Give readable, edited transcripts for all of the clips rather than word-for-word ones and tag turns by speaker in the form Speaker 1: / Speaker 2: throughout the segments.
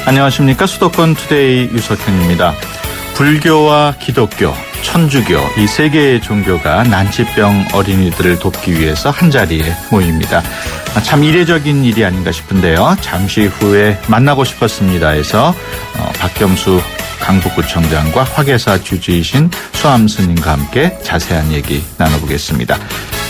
Speaker 1: 안녕하십니까. 수도권 투데이 유석현입니다. 불교와 기독교, 천주교 이 세 개의 종교가 난치병 어린이들을 돕기 위해서 한자리에 모입니다. 참 이례적인 일이 아닌가 싶은데요. 잠시 후에 만나고 싶었습니다에서 박겸수 강북구청장과 화계사 주지이신 수암스님과 함께 자세한 얘기 나눠보겠습니다.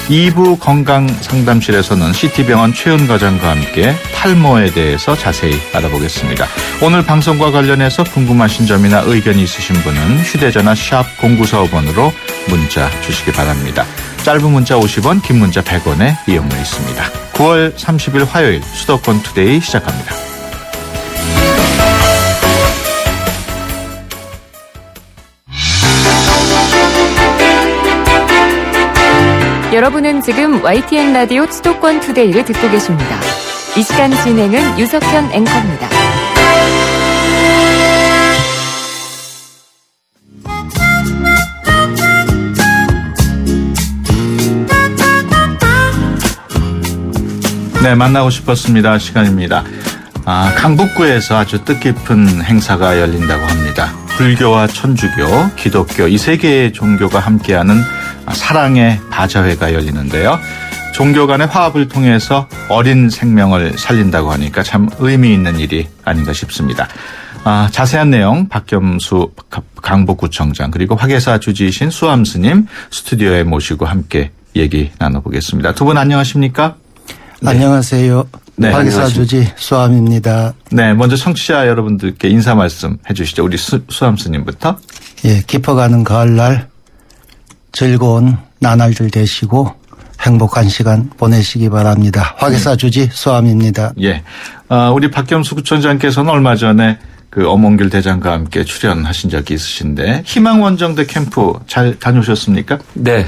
Speaker 1: 2부 건강상담실에서는 CT병원 최은 과장과 함께 탈모에 대해서 자세히 알아보겠습니다. 오늘 방송과 관련해서 궁금하신 점이나 의견이 있으신 분은 휴대전화 샵 0945번으로 문자 주시기 바랍니다. 짧은 문자 50원, 긴 문자 100원에 이용료 있습니다. 9월 30일 화요일 수도권 투데이 시작합니다.
Speaker 2: 여러분은 지금 YTN 라디오 수도권 투데이를 듣고 계십니다. 이 시간 진행은 유석현 앵커입니다.
Speaker 1: 네, 만나고 싶었습니다. 시간입니다. 강북구에서 아주 뜻깊은 행사가 열린다고 합니다. 불교와 천주교, 기독교 이 세 개의 종교가 함께하는 사랑의 바자회가 열리는데요. 종교 간의 화합을 통해서 어린 생명을 살린다고 하니까 참 의미 있는 일이 아닌가 싶습니다. 자세한 내용 박겸수 강북구청장 그리고 화계사 주지이신 수암스님 스튜디오에 모시고 함께 얘기 나눠보겠습니다. 두 분 안녕하십니까?
Speaker 3: 네. 안녕하세요.
Speaker 1: 네,
Speaker 3: 화계사 주지 수암입니다.
Speaker 1: 네, 먼저 청취자 여러분들께 인사 말씀 해주시죠. 우리 수암스님부터.
Speaker 3: 예, 깊어가는 가을날 즐거운 나날들 되시고 행복한 시간 보내시기 바랍니다. 화계사 주지 수암입니다.
Speaker 1: 예, 우리 박겸수 구청장께서는 얼마 전에 그 엄원길 대장과 함께 출연하신 적이 있으신데 희망원정대 캠프 잘 다녀오셨습니까?
Speaker 4: 네,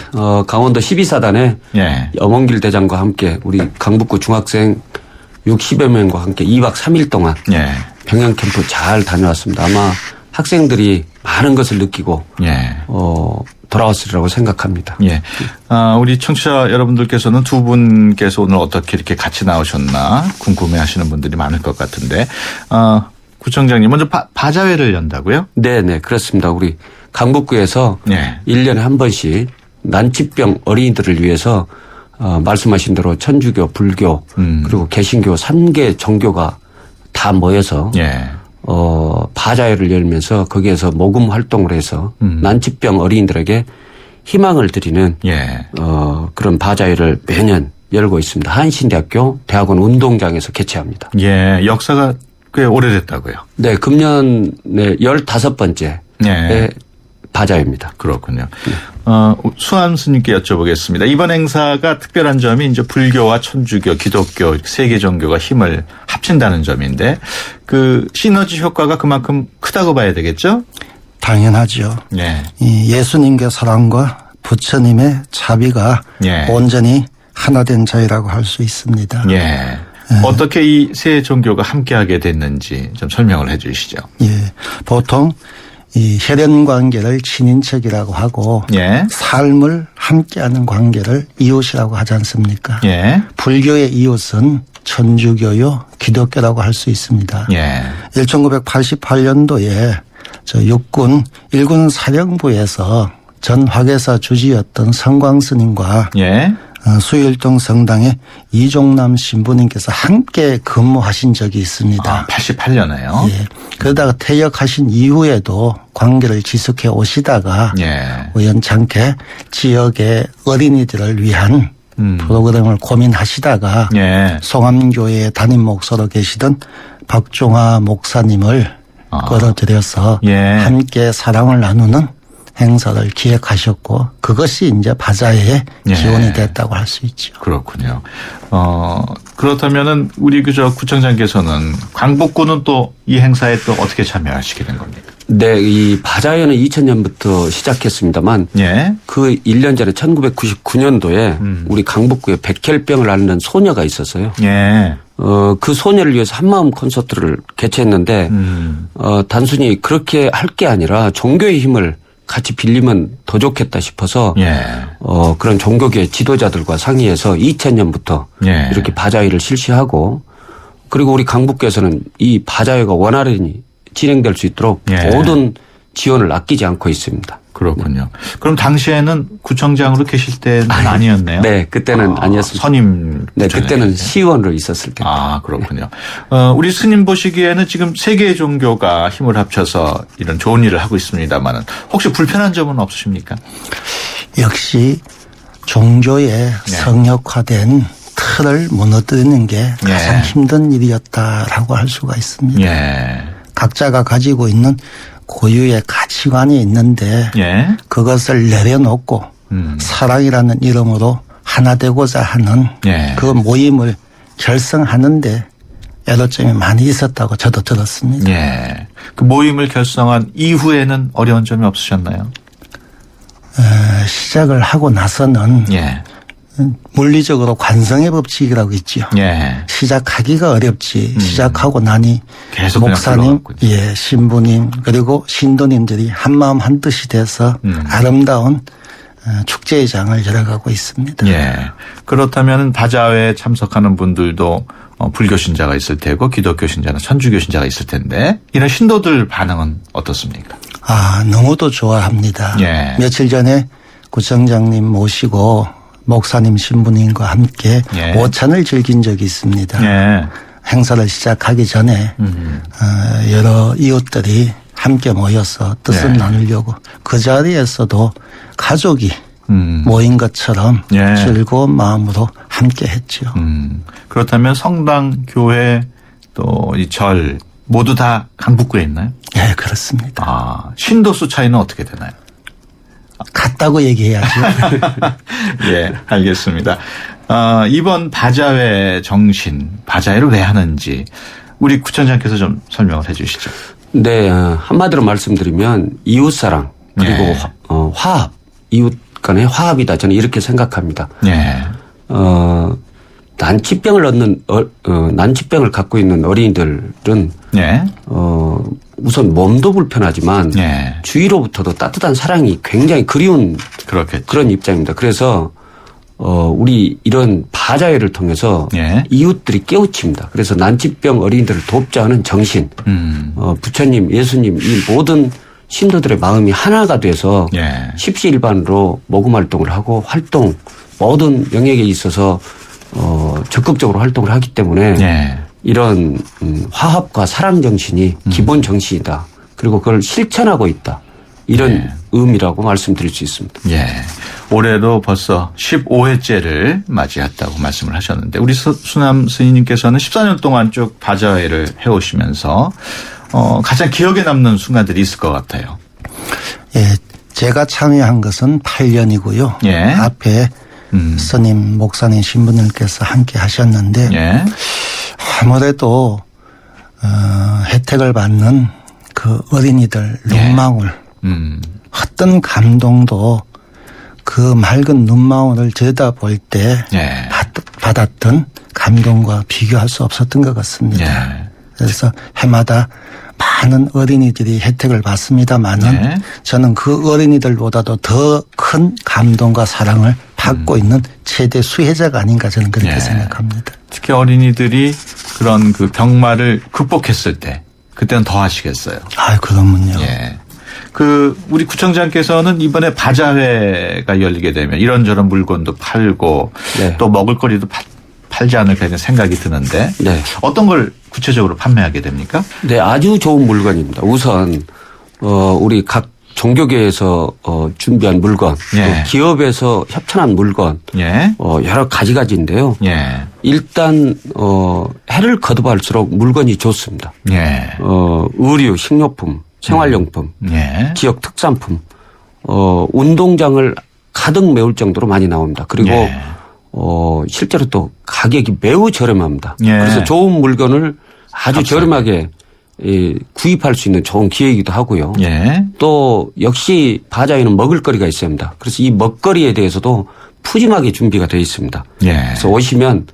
Speaker 4: 강원도 12사단에
Speaker 1: 예.
Speaker 4: 엄원길 대장과 함께 우리 강북구 중학생 60여 명과 함께 2박 3일 동안
Speaker 1: 예.
Speaker 4: 병영 캠프 잘 다녀왔습니다. 아마 학생들이 많은 것을 느끼고
Speaker 1: 예.
Speaker 4: 돌아왔으리라고 생각합니다.
Speaker 1: 예. 우리 청취자 여러분들께서는 두 분께서 오늘 어떻게 이렇게 같이 나오셨나 궁금해하시는 분들이 많을 것 같은데 구청장님 먼저 바자회를 연다고요?
Speaker 4: 네, 그렇습니다. 우리 강북구에서
Speaker 1: 예.
Speaker 4: 1년에 한 번씩 난치병 어린이들을 위해서 말씀하신 대로 천주교, 불교 그리고 개신교 3개 종교가 다 모여서
Speaker 1: 예.
Speaker 4: 바자회를 열면서 거기에서 모금 활동을 해서 난치병 어린이들에게 희망을 드리는
Speaker 1: 예.
Speaker 4: 그런 바자회를 매년 열고 있습니다. 한신대학교 대학원 운동장에서 개최합니다.
Speaker 1: 예. 역사가 꽤 오래됐다고요?
Speaker 4: 네, 금년에 15번째
Speaker 1: 예.
Speaker 4: 바자회입니다.
Speaker 1: 그렇군요. 수암스님께 여쭤보겠습니다. 이번 행사가 특별한 점이 이제 불교와 천주교, 기독교 세 개 종교가 힘을 합친다는 점인데 그 시너지 효과가 그만큼 크다고 봐야 되겠죠?
Speaker 3: 당연하죠.
Speaker 1: 예.
Speaker 3: 이 예수님의 사랑과 부처님의 자비가
Speaker 1: 예.
Speaker 3: 온전히 하나 된 자유라고 할 수 있습니다.
Speaker 1: 예. 어떻게 이 세 종교가 함께하게 됐는지 좀 설명을 해 주시죠.
Speaker 3: 예, 보통 이 혈연 관계를 친인척이라고 하고
Speaker 1: 예.
Speaker 3: 삶을 함께하는 관계를 이웃이라고 하지 않습니까?
Speaker 1: 예.
Speaker 3: 불교의 이웃은 천주교요, 기독교라고 할 수 있습니다.
Speaker 1: 예.
Speaker 3: 1988년도에 저 육군 1군 사령부에서 전 화계사 주지였던 성광스님과
Speaker 1: 예.
Speaker 3: 수일동 성당의 이종남 신부님께서 함께 근무하신 적이 있습니다.
Speaker 1: 88년에요.
Speaker 3: 예. 그러다가 퇴역하신 이후에도 관계를 지속해 오시다가
Speaker 1: 예.
Speaker 3: 우연찮게 지역의 어린이들을 위한 프로그램을 고민하시다가
Speaker 1: 예.
Speaker 3: 송암교회 담임 목사로 계시던 박종화 목사님을 끌어들여서
Speaker 1: 예.
Speaker 3: 함께 사랑을 나누는 행사를 기획하셨고 그것이 이제 바자회의
Speaker 1: 예.
Speaker 3: 기원이 됐다고 할 수 있죠.
Speaker 1: 그렇군요. 그렇다면은 우리 그저 구청장께서는 강북구는 또 이 행사에 또 어떻게 참여하시게 된 겁니까?
Speaker 4: 네, 이 바자회는 2000년부터 시작했습니다만
Speaker 1: 예.
Speaker 4: 그 1년 전에 1999년도에 우리 강북구에 백혈병을 앓는 소녀가 있었어요.
Speaker 1: 예.
Speaker 4: 그 소녀를 위해서 한마음 콘서트를 개최했는데 단순히 그렇게 할 게 아니라 종교의 힘을 같이 빌리면 더 좋겠다 싶어서
Speaker 1: 예.
Speaker 4: 그런 종교계 지도자들과 상의해서 2000년부터
Speaker 1: 예.
Speaker 4: 이렇게 바자회를 실시하고 그리고 우리 강북교에서는 이 바자회가 원활히 진행될 수 있도록
Speaker 1: 예.
Speaker 4: 모든 지원을 아끼지 않고 있습니다.
Speaker 1: 그렇군요. 그럼 당시에는 구청장으로 계실 때는 아니었네요.
Speaker 4: 네, 그때는 아니었습니다.
Speaker 1: 선임.
Speaker 4: 네,
Speaker 1: 구청장이실
Speaker 4: 그때는
Speaker 1: 때.
Speaker 4: 시의원으로 있었을 때.
Speaker 1: 아, 그렇군요. 우리 스님 보시기에는 지금 세 개의 종교가 힘을 합쳐서 이런 좋은 일을 하고 있습니다만은 혹시 불편한 점은 없으십니까?
Speaker 3: 역시 종교의 성역화된 틀을 무너뜨리는 게 가장 힘든 일이었다라고 할 수가 있습니다.
Speaker 1: 예.
Speaker 3: 각자가 가지고 있는 고유의 가치관이 있는데
Speaker 1: 예.
Speaker 3: 그것을 내려놓고 사랑이라는 이름으로 하나 되고자 하는
Speaker 1: 예.
Speaker 3: 그 모임을 결성하는데 애로점이 많이 있었다고 저도 들었습니다.
Speaker 1: 예. 그 모임을 결성한 이후에는 어려운 점이 없으셨나요?
Speaker 3: 시작을 하고 나서는
Speaker 1: 예.
Speaker 3: 물리적으로 관성의 법칙이라고 있죠.
Speaker 1: 예.
Speaker 3: 시작하기가 어렵지. 시작하고 나니
Speaker 1: 계속 그냥
Speaker 3: 목사님,
Speaker 1: 흘러갔군요.
Speaker 3: 예, 신부님 그리고 신도님들이 한마음 한뜻이 돼서 아름다운 축제의 장을 열어가고 있습니다.
Speaker 1: 예. 그렇다면 바자회에 참석하는 분들도 불교 신자가 있을 테고 기독교 신자나 천주교 신자가 있을 텐데 이런 신도들 반응은 어떻습니까?
Speaker 3: 아, 너무도 좋아합니다.
Speaker 1: 예.
Speaker 3: 며칠 전에 구청장님 모시고 목사님 신부님과 함께
Speaker 1: 예.
Speaker 3: 오찬을 즐긴 적이 있습니다.
Speaker 1: 예.
Speaker 3: 행사를 시작하기 전에 여러 이웃들이 함께 모여서 뜻을
Speaker 1: 네.
Speaker 3: 나누려고 그 자리에서도 가족이 모인 것처럼
Speaker 1: 예.
Speaker 3: 즐거운 마음으로 함께 했죠.
Speaker 1: 그렇다면 성당, 교회 또 이 절 모두 다 강북구에 있나요?
Speaker 3: 네, 그렇습니다.
Speaker 1: 아, 신도수 차이는 어떻게 되나요?
Speaker 3: 같다고 얘기해야죠.
Speaker 1: 예, 알겠습니다. 이번 바자회 정신, 바자회를 왜 하는지 우리 구청장께서 좀 설명을 해 주시죠.
Speaker 4: 네, 한마디로 말씀드리면 이웃사랑 그리고
Speaker 1: 예.
Speaker 4: 화합, 이웃 간의 화합이다. 저는 이렇게 생각합니다.
Speaker 1: 예.
Speaker 4: 난치병을 갖고 있는 어린이들은
Speaker 1: 예.
Speaker 4: 우선 몸도 불편하지만
Speaker 1: 예.
Speaker 4: 주위로부터도 따뜻한 사랑이 굉장히 그리운
Speaker 1: 그렇겠죠.
Speaker 4: 그런 입장입니다. 그래서 우리 이런 바자회를 통해서
Speaker 1: 예.
Speaker 4: 이웃들이 깨우칩니다. 그래서 난치병 어린이들을 돕자 하는 정신, 부처님, 예수님 이 모든 신도들의 마음이 하나가 돼서
Speaker 1: 예.
Speaker 4: 십시일반으로 모금 활동을 하고 모든 영역에 있어서 적극적으로 활동을 하기 때문에
Speaker 1: 예.
Speaker 4: 이런 화합과 사랑 정신이 기본 정신이다. 그리고 그걸 실천하고 있다. 이런
Speaker 1: 예.
Speaker 4: 의미라고 말씀드릴 수 있습니다.
Speaker 1: 예. 올해로 벌써 15회째를 맞이했다고 말씀을 하셨는데 우리 수남 스님께서는 14년 동안 쭉 바자회를 해오시면서 가장 기억에 남는 순간들이 있을 것 같아요.
Speaker 3: 예, 제가 참여한 것은 8년이고요.
Speaker 1: 예.
Speaker 3: 앞에 스님, 목사님, 신부님께서 함께 하셨는데
Speaker 1: 예.
Speaker 3: 아무래도 혜택을 받는 그 어린이들 눈망울 어떤 감동도 그 맑은 눈망울을 들여다볼 때
Speaker 1: 예.
Speaker 3: 받았던 감동과 비교할 수 없었던 것 같습니다.
Speaker 1: 예.
Speaker 3: 그래서 해마다 많은 어린이들이 혜택을 받습니다만은
Speaker 1: 네.
Speaker 3: 저는 그 어린이들보다도 더 큰 감동과 사랑을 받고 있는 최대 수혜자가 아닌가 저는 그렇게
Speaker 1: 네.
Speaker 3: 생각합니다.
Speaker 1: 특히 어린이들이 그런 그 병마를 극복했을 때 그때는 더 하시겠어요.
Speaker 3: 아이, 그러면요.
Speaker 1: 예. 우리 구청장께서는 이번에 바자회가 열리게 되면 이런저런 물건도 팔고
Speaker 4: 네.
Speaker 1: 또 먹을거리도 팔지 않을까 하는 생각이 드는데
Speaker 4: 네.
Speaker 1: 어떤 걸 구체적으로 판매하게 됩니까?
Speaker 4: 네, 아주 좋은 물건입니다. 우선 우리 각 종교계에서 준비한 물건,
Speaker 1: 예.
Speaker 4: 또 기업에서 협찬한 물건,
Speaker 1: 예.
Speaker 4: 여러 가지인데요.
Speaker 1: 예.
Speaker 4: 일단 해를 거듭할수록 물건이 좋습니다.
Speaker 1: 예.
Speaker 4: 의류, 식료품, 생활용품,
Speaker 1: 예.
Speaker 4: 지역 특산품, 운동장을 가득 메울 정도로 많이 나옵니다. 그리고
Speaker 1: 예.
Speaker 4: 실제로 또 가격이 매우 저렴합니다.
Speaker 1: 예.
Speaker 4: 그래서 좋은 물건을 아주 저렴하게 구입할 수 있는 좋은 기회이기도 하고요.
Speaker 1: 예.
Speaker 4: 또 역시 바자회는 먹을거리가 있어야 합니다. 그래서 이 먹거리에 대해서도 푸짐하게 준비가 되어 있습니다.
Speaker 1: 예.
Speaker 4: 그래서 오시면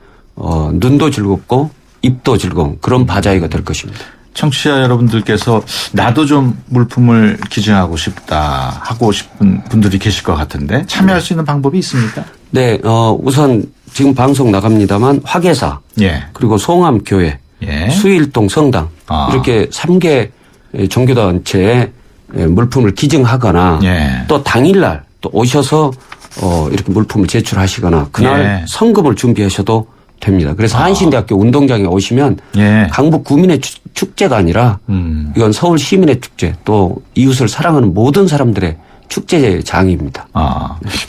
Speaker 4: 눈도 즐겁고 입도 즐거운 그런 바자회가 될 것입니다.
Speaker 1: 청취자 여러분들께서 나도 좀 물품을 기증하고 싶다 하고 싶은 분들이 계실 것 같은데 참여할 수 있는 방법이 있습니까?
Speaker 4: 네, 우선 지금 방송 나갑니다만 화계사
Speaker 1: 예.
Speaker 4: 그리고 송암교회
Speaker 1: 예.
Speaker 4: 수일동 성당 이렇게 3개 종교단체에 물품을 기증하거나
Speaker 1: 예.
Speaker 4: 또 당일날 또 오셔서 이렇게 물품을 제출하시거나 그날
Speaker 1: 예.
Speaker 4: 성금을 준비하셔도 됩니다. 그래서 한신대학교 운동장에 오시면
Speaker 1: 예.
Speaker 4: 강북 구민의 축제가 아니라 이건 서울 시민의 축제 또 이웃을 사랑하는 모든 사람들의 축제장입니다.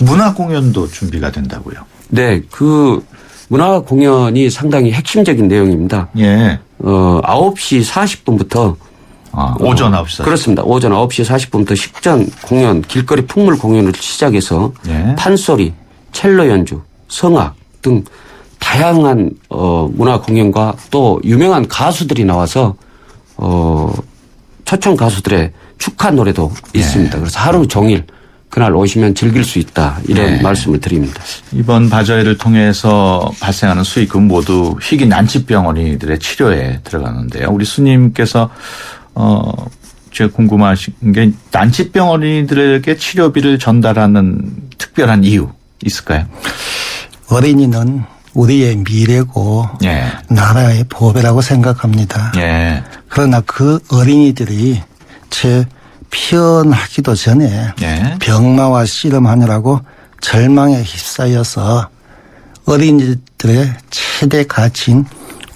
Speaker 1: 문화 공연도 준비가 된다고요?
Speaker 4: 네, 그 문화 공연이 상당히 핵심적인 내용입니다.
Speaker 1: 예.
Speaker 4: 9시 40분부터
Speaker 1: 오전 9시.
Speaker 4: 그렇습니다. 오전 9시 40분부터 식전 공연, 길거리 풍물 공연을 시작해서
Speaker 1: 예.
Speaker 4: 판소리, 첼로 연주, 성악 등 다양한 문화 공연과 또 유명한 가수들이 나와서 초청 가수들의 축하 노래도 있습니다. 그래서 하루 종일 그날 오시면 즐길 수 있다 이런 말씀을 드립니다. 이번
Speaker 1: 바자회를 통해서 발생하는 수익금 모두 희귀 난치병 어린이들의 치료에 들어가는데요. 우리 스님께서 제가 궁금하신 게 난치병 어린이들에게 치료비를 전달하는 특별한 이유 있을까요?
Speaker 3: 어린이는 우리의 미래고
Speaker 1: 예.
Speaker 3: 나라의 보배라고 생각합니다.
Speaker 1: 예.
Speaker 3: 그러나 그 어린이들이 채 피어나기도 전에
Speaker 1: 예.
Speaker 3: 병마와 씨름하느라고 절망에 휩싸여서 어린이들의 최대 가치인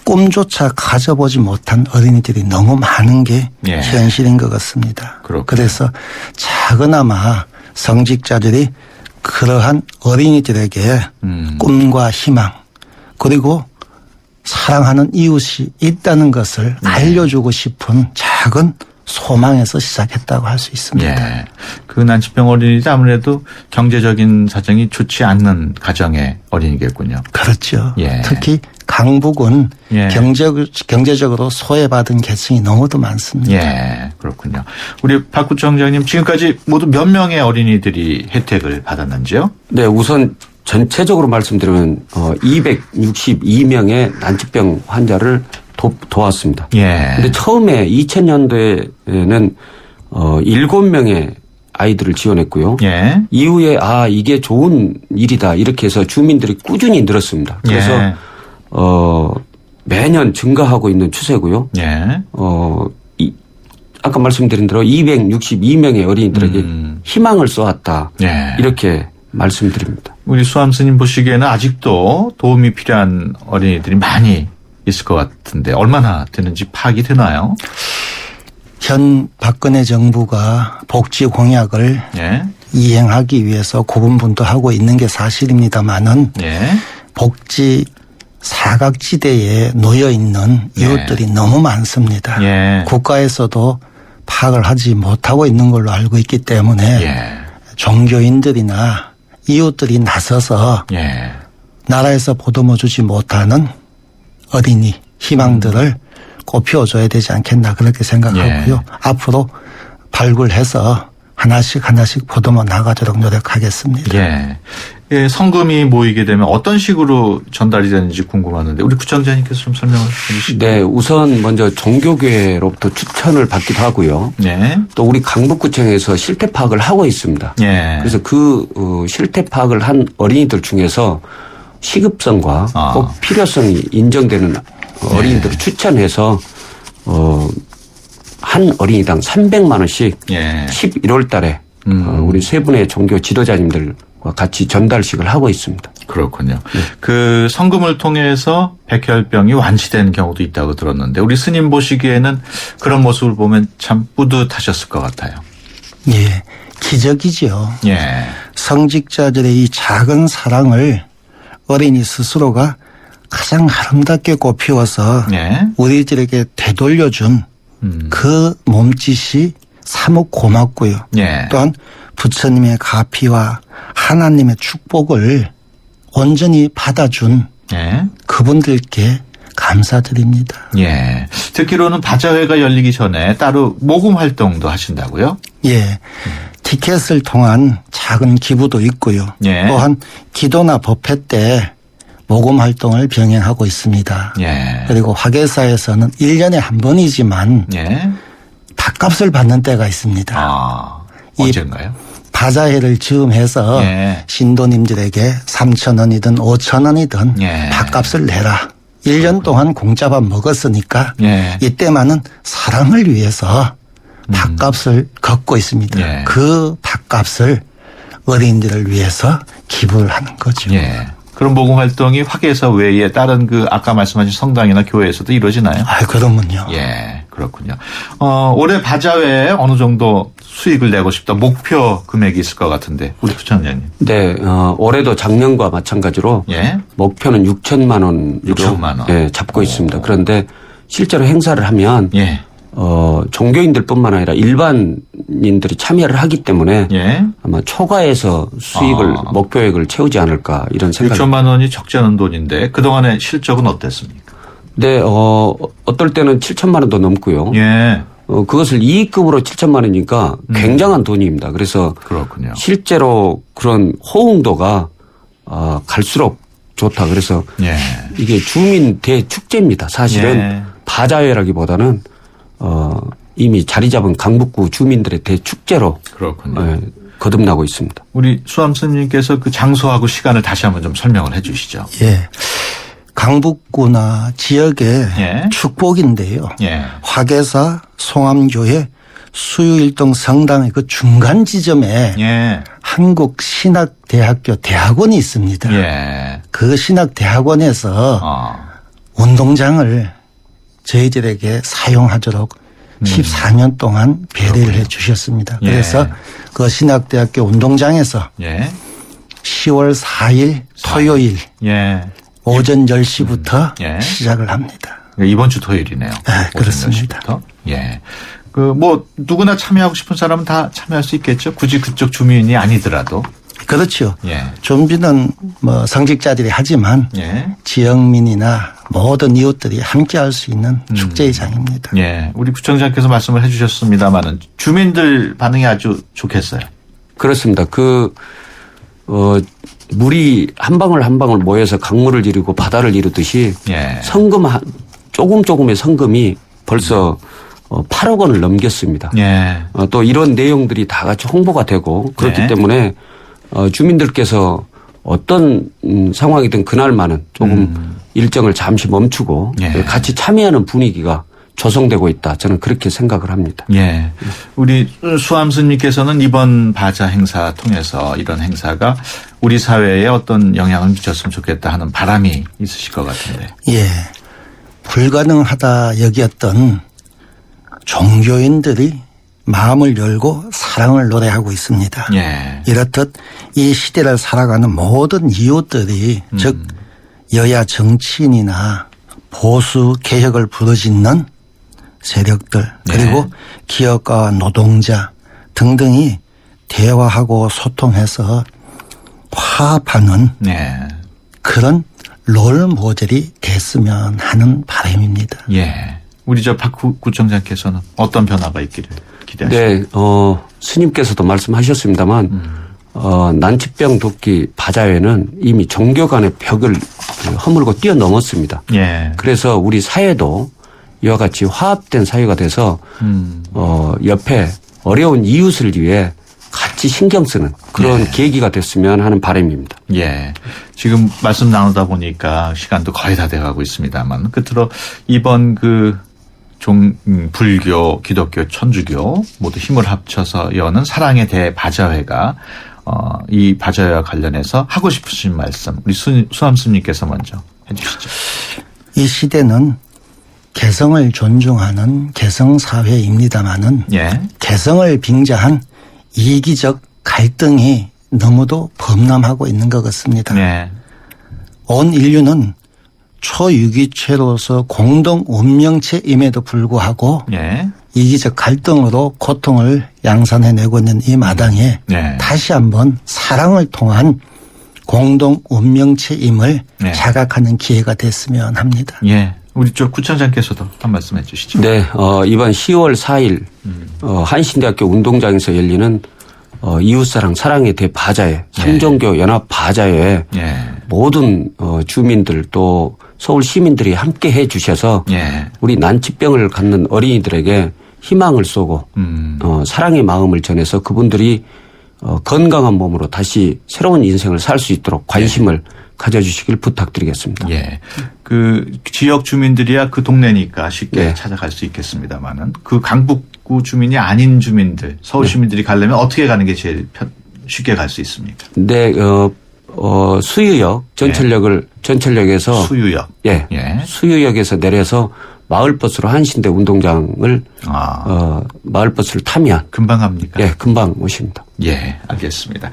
Speaker 3: 꿈조차 가져보지 못한 어린이들이 너무 많은 게
Speaker 1: 예.
Speaker 3: 현실인 것 같습니다.
Speaker 1: 그렇군요.
Speaker 3: 그래서 작은아마 성직자들이 그러한 어린이들에게 꿈과 희망 그리고 사랑하는 이웃이 있다는 것을 알려주고 싶은 작은 소망에서 시작했다고 할 수 있습니다.
Speaker 1: 예. 그 난치병 어린이들 아무래도 경제적인 사정이 좋지 않는 가정의 어린이겠군요.
Speaker 3: 그렇죠.
Speaker 1: 예.
Speaker 3: 특히 강북은
Speaker 1: 예.
Speaker 3: 경제적으로 소외받은 계층이 너무도 많습니다.
Speaker 1: 예, 그렇군요. 우리 박 구청장님 지금까지 모두 몇 명의 어린이들이 혜택을 받았는지요?
Speaker 4: 네, 우선 전체적으로 말씀드리면 262명의 난치병 환자를 도왔습니다.
Speaker 1: 예.
Speaker 4: 근데 처음에 2000년도에는 7명의 아이들을 지원했고요.
Speaker 1: 예.
Speaker 4: 이후에 이게 좋은 일이다 이렇게 해서 주민들이 꾸준히 늘었습니다. 그래서
Speaker 1: 예.
Speaker 4: 매년 증가하고 있는 추세고요.
Speaker 1: 예.
Speaker 4: 아까 말씀드린 대로 262명의 어린이들에게 희망을 쏘았다.
Speaker 1: 예.
Speaker 4: 이렇게 말씀드립니다.
Speaker 1: 우리 수암 스님 보시기에는 아직도 도움이 필요한 어린이들이 많이 있을 것 같은데 얼마나 되는지 파악이 되나요?
Speaker 3: 현 박근혜 정부가 복지 공약을
Speaker 1: 예.
Speaker 3: 이행하기 위해서 고군분투하고 있는 게 사실입니다만은
Speaker 1: 예.
Speaker 3: 복지 사각지대에 놓여 있는 이웃들이 너무 많습니다.
Speaker 1: 예.
Speaker 3: 국가에서도 파악을 하지 못하고 있는 걸로 알고 있기 때문에
Speaker 1: 예.
Speaker 3: 종교인들이나 이웃들이 나서서
Speaker 1: 예.
Speaker 3: 나라에서 보듬어 주지 못하는 어린이 희망들을 꽃피워줘야 되지 않겠나 그렇게 생각하고요.
Speaker 1: 예.
Speaker 3: 앞으로 발굴해서 하나씩 보듬어 나가도록 노력하겠습니다.
Speaker 1: 예. 예, 성금이 모이게 되면 어떤 식으로 전달이 되는지 궁금하는데 우리 구청장님께서 좀 설명을 해주시죠.
Speaker 4: 네, 우선 먼저 종교계로부터 추천을 받기도 하고요.
Speaker 1: 네.
Speaker 4: 또 우리 강북구청에서 실태 파악을 하고 있습니다.
Speaker 1: 예.
Speaker 4: 그래서 그 실태 파악을 한 어린이들 중에서 시급성과 꼭 필요성이 인정되는 어린이들을 추천해서 한 어린이당 300만 원씩 11월 달에 우리 세 분의 종교 지도자님들과 같이 전달식을 하고 있습니다.
Speaker 1: 그렇군요. 그 성금을 통해서 백혈병이 완치되는 경우도 있다고 들었는데 우리 스님 보시기에는 그런 모습을 보면 참 뿌듯하셨을 것 같아요.
Speaker 3: 예, 기적이죠.
Speaker 1: 예.
Speaker 3: 성직자들의 이 작은 사랑을 어린이 스스로가 가장 아름답게 꽃피워서 우리들에게 되돌려준 그 몸짓이 사뭇 고맙고요. 또한 부처님의 가피와 하나님의 축복을 온전히 받아준 그분들께 감사드립니다.
Speaker 1: 예. 듣기로는 바자회가 열리기 전에 따로 모금 활동도 하신다고요?
Speaker 3: 예. 티켓을 통한 작은 기부도 있고요. 또한 기도나 법회 때 모금 활동을 병행하고 있습니다. 그리고 화계사에서는 1년에 한 번이지만 밥값을 받는 때가 있습니다.
Speaker 1: 언젠가요?
Speaker 3: 바자회를 즈음해서 신도님들에게 3,000원이든 5,000원이든 밥값을 내라. 1년 동안 공짜밥 먹었으니까
Speaker 1: 예.
Speaker 3: 이때만은 사랑을 위해서 밥값을 걷고 있습니다.
Speaker 1: 예.
Speaker 3: 그 밥값을 어린이들을 위해서 기부를 하는 거죠.
Speaker 1: 예. 그런 모금 활동이 화계사 외에 다른 그 아까 말씀하신 성당이나 교회에서도 이루어지나요?
Speaker 3: 아, 그러면요.
Speaker 1: 예, 그렇군요. 올해 바자회에 어느 정도 수익을 내고 싶다 목표 금액이 있을 것 같은데 우리 부총장님.
Speaker 4: 네, 올해도 작년과 마찬가지로
Speaker 1: 예.
Speaker 4: 목표는 6천만 원으로
Speaker 1: 6천만 원.
Speaker 4: 예, 잡고 있습니다. 그런데 실제로 행사를 하면
Speaker 1: 예.
Speaker 4: 종교인들뿐만 아니라 일반인들이 참여를 하기 때문에
Speaker 1: 예.
Speaker 4: 아마 초과해서 수익을 목표액을 채우지 않을까 이런 생각이.
Speaker 1: 6천만 원이 적지 않은 돈인데 그동안의 실적은 어땠습니까?
Speaker 4: 네, 어떨 때는 7천만 원도 넘고요.
Speaker 1: 예.
Speaker 4: 그것을 이익금으로 7천만 원이니까 굉장한 돈입니다. 그래서
Speaker 1: 그렇군요.
Speaker 4: 실제로 그런 호응도가 갈수록 좋다. 그래서
Speaker 1: 예.
Speaker 4: 이게 주민 대축제입니다. 사실은
Speaker 1: 예.
Speaker 4: 바자회라기보다는 이미 자리 잡은 강북구 주민들의 대축제로
Speaker 1: 그렇군요.
Speaker 4: 거듭나고 있습니다.
Speaker 1: 우리 수암 스님께서 그 장소하고 시간을 다시 한번 좀 설명을 해 주시죠.
Speaker 3: 예. 강북구나 지역의
Speaker 1: 예.
Speaker 3: 축복인데요.
Speaker 1: 예.
Speaker 3: 화계사 송암교회 수유일동 성당의 그 중간 지점에
Speaker 1: 예.
Speaker 3: 한국신학대학교 대학원이 있습니다.
Speaker 1: 예.
Speaker 3: 그 신학대학원에서 운동장을 저희들에게 사용하도록 14년 동안 배려를 해 주셨습니다.
Speaker 1: 예.
Speaker 3: 그래서 그 신학대학교 운동장에서
Speaker 1: 예.
Speaker 3: 10월 4일 토요일
Speaker 1: 예.
Speaker 3: 오전 10시부터
Speaker 1: 예.
Speaker 3: 시작을 합니다.
Speaker 1: 이번 주 토요일이네요.
Speaker 3: 네, 그렇습니다.
Speaker 1: 오전 10시부터. 예. 그 뭐 누구나 참여하고 싶은 사람은 다 참여할 수 있겠죠. 굳이 그쪽 주민이 아니더라도.
Speaker 3: 그렇죠.
Speaker 1: 예.
Speaker 3: 좀비는 뭐 성직자들이 하지만
Speaker 1: 예.
Speaker 3: 지역민이나 모든 이웃들이 함께할 수 있는 축제의 장입니다.
Speaker 1: 예. 우리 부총장께서 말씀을 해 주셨습니다만은 주민들 반응이 아주 좋겠어요.
Speaker 4: 그렇습니다. 물이 한 방울 한 방울 모여서 강물을 이루고 바다를 이루듯이
Speaker 1: 예.
Speaker 4: 성금 조금의 성금이 벌써 8억 원을 넘겼습니다.
Speaker 1: 예.
Speaker 4: 또 이런 내용들이 다 같이 홍보가 되고 그렇기
Speaker 1: 네.
Speaker 4: 때문에 주민들께서 어떤 상황이든 그날만은 조금 일정을 잠시 멈추고
Speaker 1: 예.
Speaker 4: 같이 참여하는 분위기가 조성되고 있다. 저는 그렇게 생각을 합니다.
Speaker 1: 예. 우리 수암 스님께서는 이번 바자 행사 통해서 이런 행사가 우리 사회에 어떤 영향을 미쳤으면 좋겠다 하는 바람이 있으실 것 같은데.
Speaker 3: 예. 불가능하다 여겼던 종교인들이 마음을 열고 사랑을 노래하고 있습니다.
Speaker 1: 예.
Speaker 3: 이렇듯 이 시대를 살아가는 모든 이웃들이 즉 여야 정치인이나 보수 개혁을 부르짖는 세력들 그리고 기업가와 노동자 등등이 대화하고 소통해서 화합하는
Speaker 1: 예.
Speaker 3: 그런 롤 모델이 됐으면 하는 바람입니다.
Speaker 1: 예. 우리 박 구청장께서는 어떤 변화가 있기를 기대하십니까?
Speaker 4: 네, 스님께서도 말씀하셨습니다만, 난치병 돕기 바자회는 이미 종교 간의 벽을 허물고 뛰어넘었습니다.
Speaker 1: 예.
Speaker 4: 그래서 우리 사회도 이와 같이 화합된 사회가 돼서, 옆에 어려운 이웃을 위해 같이 신경 쓰는 그런 계기가 됐으면 하는 바람입니다.
Speaker 1: 예. 지금 말씀 나누다 보니까 시간도 거의 다 돼가고 있습니다만 끝으로 이번 불교, 기독교, 천주교 모두 힘을 합쳐서 여는 사랑의 대바자회가 이 바자회와 관련해서 하고 싶으신 말씀 우리 수암 스님께서 먼저 해주시죠.
Speaker 3: 이 시대는 개성을 존중하는 개성사회입니다마는
Speaker 1: 예.
Speaker 3: 개성을 빙자한 이기적 갈등이 너무도 범람하고 있는 것 같습니다.
Speaker 1: 예.
Speaker 3: 온 인류는 초유기체로서 공동 운명체임에도 불구하고
Speaker 1: 예.
Speaker 3: 이기적 갈등으로 고통을 양산해내고 있는 이 마당에
Speaker 1: 예.
Speaker 3: 다시 한번 사랑을 통한 공동 운명체임을 자각하는 기회가 됐으면 합니다.
Speaker 1: 예. 우리 쪽 구청장께서도 한 말씀 해 주시죠.
Speaker 4: 네, 이번 10월 4일 한신대학교 운동장에서 열리는 이웃사랑 사랑의 대바자회, 삼종교 연합 바자회에 모든 주민들 또 서울 시민들이 함께 해 주셔서 우리 난치병을 갖는 어린이들에게 희망을 쏘고 사랑의 마음을 전해서 그분들이 건강한 몸으로 다시 새로운 인생을 살 수 있도록 관심을 가져주시길 부탁드리겠습니다.
Speaker 1: 예. 그 지역 주민들이야 그 동네니까 쉽게 찾아갈 수 있겠습니다만은 그 강북구 주민이 아닌 주민들, 서울 시민들이 가려면 어떻게 가는 게 제일 쉽게 갈 수 있습니까?
Speaker 4: 네, 수유역 전철역에서
Speaker 1: 수유역.
Speaker 4: 예. 수유역에서 내려서 마을버스로 한신대 운동장을 마을버스를 타면
Speaker 1: 금방 갑니까?
Speaker 4: 예, 금방 오십니다.
Speaker 1: 예, 알겠습니다.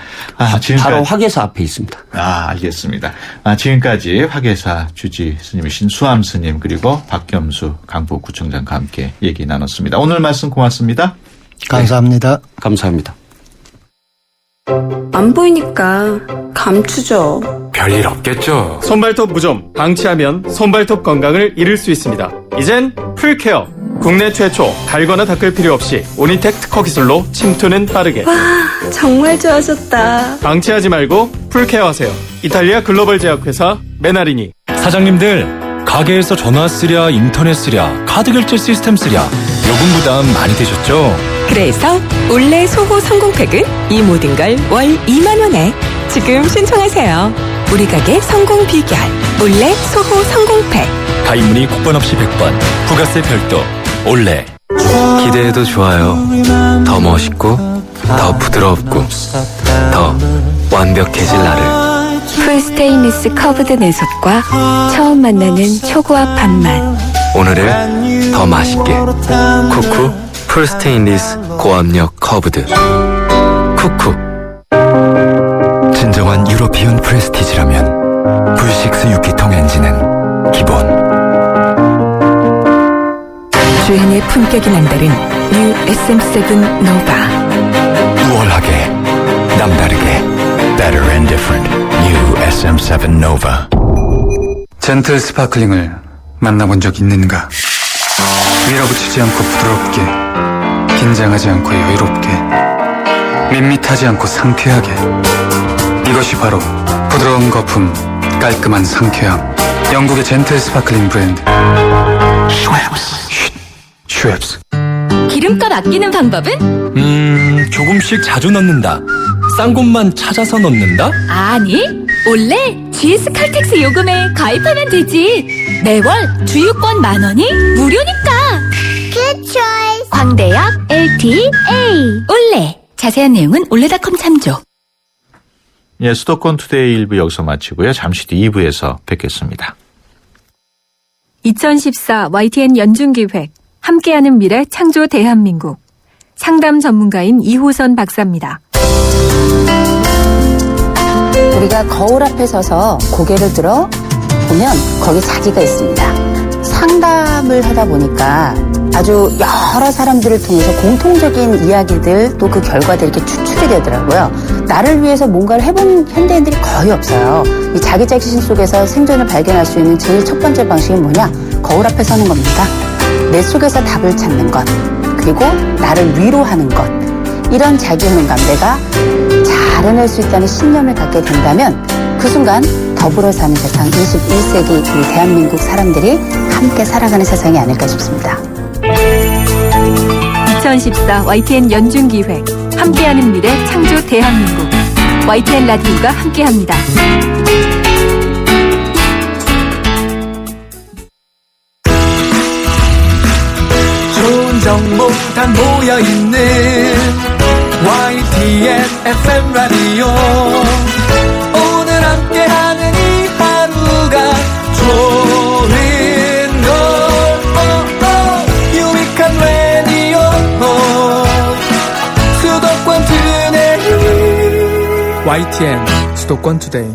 Speaker 4: 바로 화계사 앞에 있습니다.
Speaker 1: 알겠습니다. 지금까지 화계사 주지 스님이신 수암 스님 그리고 박겸수 강북구청장과 함께 얘기 나눴습니다. 오늘 말씀 고맙습니다.
Speaker 3: 감사합니다.
Speaker 4: 네, 감사합니다.
Speaker 5: 안 보이니까 감추죠.
Speaker 6: 별일 없겠죠.
Speaker 7: 손발톱 무좀 방치하면 손발톱 건강을 잃을 수 있습니다. 이젠 풀케어. 국내 최초 달거나 닦을 필요 없이 오니텍 특허 기술로 침투는 빠르게.
Speaker 5: 와, 정말 좋아졌다.
Speaker 7: 방치하지 말고 풀케어하세요. 이탈리아 글로벌 제약회사 메나리니.
Speaker 6: 사장님들, 가게에서 전화 쓰랴, 인터넷 쓰랴, 카드 결제 시스템 쓰랴, 요금 부담 많이 되셨죠?
Speaker 8: 그래서 올레 소호 성공팩은 이 모든 걸 월 2만 원에 지금 신청하세요. 우리 가게 성공 비결 올레 소호 성공팩.
Speaker 6: 가입 문의 국번 없이 100번, 부가세 별도, 올레. 기대해도 좋아요. 더 멋있고, 더 부드럽고, 더 완벽해질 나를.
Speaker 2: 풀 스테인리스 커브드 내솥과 처음 만나는 초고압 밥맛.
Speaker 6: 오늘을 더 맛있게. 쿠쿠 풀 스테인리스 고압력 커브드. 쿠쿠. 진정한 유로피온 프레스티지라면 V6 6기통 엔진은 기본.
Speaker 8: 주행의 품격이 남다른 뉴 SM7 노바.
Speaker 6: 우월하게, 남다르게. Better and different. New SM7 Nova.
Speaker 9: 젠틀 스파클링을 만나본 적 있는가? 밀어붙이지 않고 부드럽게, 긴장하지 않고 여유롭게, 밋밋하지 않고 상쾌하게. 이것이 바로 부드러운 거품, 깔끔한 상쾌함. 영국의 젠틀 스파클링 브랜드 슈엡스.
Speaker 8: 기름값 아끼는 방법은?
Speaker 6: 조금씩 자주 넣는다. 싼 곳만 찾아서 넣는다?
Speaker 8: 아니, 원래 GS 칼텍스 요금에 가입하면 되지. 매월 주유권 10,000원이 무료니까. Good choice. 광대역 LTA 올레. 자세한 내용은 올레닷컴 참조.
Speaker 1: 예, 수도권 투데이 1부 여기서 마치고요. 잠시 뒤 2부에서 뵙겠습니다.
Speaker 10: 2014 YTN 연중기획 함께하는 미래 창조 대한민국. 상담 전문가인 이호선 박사입니다.
Speaker 11: 우리가 거울 앞에 서서 고개를 들어 보면 거기 자기가 있습니다. 상담을 하다 보니까 아주 여러 사람들을 통해서 공통적인 이야기들 또 그 결과들이 이렇게 추출이 되더라고요. 나를 위해서 뭔가를 해본 현대인들이 거의 없어요. 이 자기 자신 속에서 생존을 발견할 수 있는 제일 첫 번째 방식이 뭐냐? 거울 앞에 서는 겁니다. 내 속에서 답을 찾는 것, 그리고 나를 위로하는 것. 이런 자기효능감, 내가 잘 해낼 수 있다는 신념을 갖게 된다면 그 순간 더불어 사는 세상, 21세기 우리 대한민국 사람들이 함께 살아가는 세상이 아닐까 싶습니다.
Speaker 10: 2014 YTN 연중기획 함께하는 미래 창조 대한민국. YTN 라디오가 함께합니다.
Speaker 12: 좋은 정보 다 모여있는 YTN FM 라디오. 오늘 함께하는 이 하루가 좋은 걸 유익한 라디오. 수도권 투데이. YTN 수도권 투데이.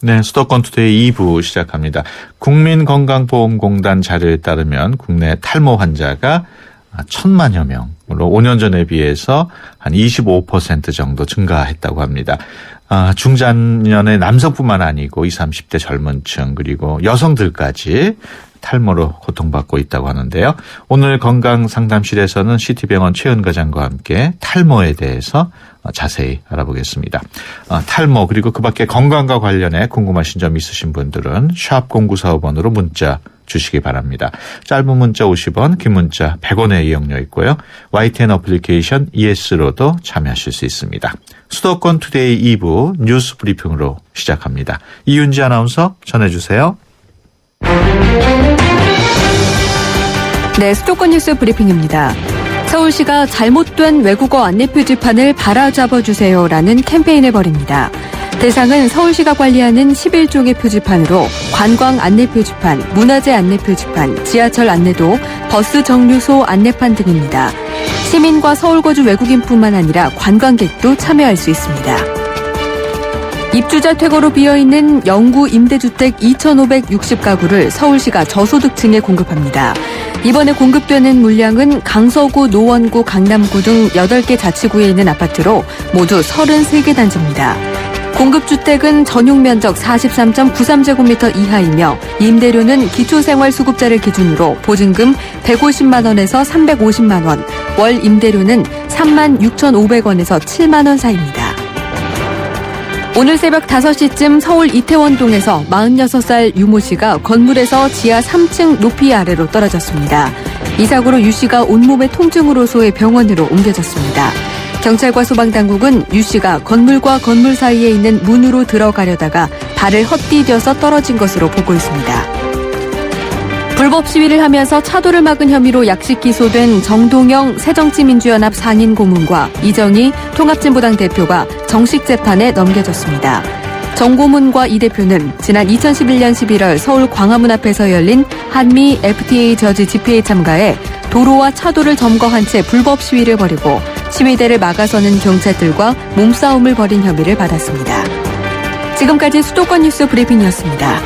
Speaker 1: 네, 수도권 투데이 2부 시작합니다. 국민건강보험공단 자료에 따르면 국내 탈모 환자가 1,000만여 명으로 5년 전에 비해서 한 25% 정도 증가했다고 합니다. 중장년의 남성뿐만 아니고 20, 30대 젊은 층 그리고 여성들까지 탈모로 고통받고 있다고 하는데요. 오늘 건강상담실에서는 CT병원 최은 과장과 함께 탈모에 대해서 자세히 알아보겠습니다. 탈모 그리고 그 밖에 건강과 관련해 궁금하신 점 있으신 분들은 샵 0945번으로 문자 주시기 바랍니다. 짧은 문자 50원, 긴 문자 100원의 이용료 있고요. YTN 어플리케이션 ES로도 참여하실 수 있습니다. 수도권 투데이 2부 뉴스 브리핑으로 시작합니다. 이윤지 아나운서 전해주세요.
Speaker 10: 네, 수도권 뉴스 브리핑입니다. 서울시가 잘못된 외국어 안내 표지판을 바라잡아주세요라는 캠페인을 벌입니다. 대상은 서울시가 관리하는 11종의 표지판으로 관광 안내 표지판, 문화재 안내 표지판, 지하철 안내도, 버스 정류소 안내판 등입니다. 시민과 서울 거주 외국인뿐만 아니라 관광객도 참여할 수 있습니다. 입주자 퇴거로 비어있는 영구 임대주택 2,560가구를 서울시가 저소득층에 공급합니다. 이번에 공급되는 물량은 강서구, 노원구, 강남구 등 8개 자치구에 있는 아파트로 모두 33개 단지입니다. 공급주택은 전용면적 43.93제곱미터 이하이며 임대료는 기초생활수급자를 기준으로 보증금 150만 원에서 350만 원, 월 임대료는 3만 6,500원에서 7만 원 사이입니다. 오늘 새벽 5시쯤 서울 이태원동에서 46살 유모 씨가 건물에서 지하 3층 높이 아래로 떨어졌습니다. 이 사고로 유 씨가 온몸의 통증으로 소해 병원으로 옮겨졌습니다. 경찰과 소방당국은 유 씨가 건물과 건물 사이에 있는 문으로 들어가려다가 발을 헛디뎌서 떨어진 것으로 보고 있습니다. 불법 시위를 하면서 차도를 막은 혐의로 약식 기소된 정동영 새정치민주연합 상인 고문과 이정희 통합진보당 대표가 정식 재판에 넘겨졌습니다. 정 고문과 이 대표는 지난 2011년 11월 서울 광화문 앞에서 열린 한미 FTA 저지 집회에 참가해 도로와 차도를 점거한 채 불법 시위를 벌이고 시위대를 막아서는 경찰들과 몸싸움을 벌인 혐의를 받았습니다. 지금까지 수도권 뉴스 브리핑이었습니다.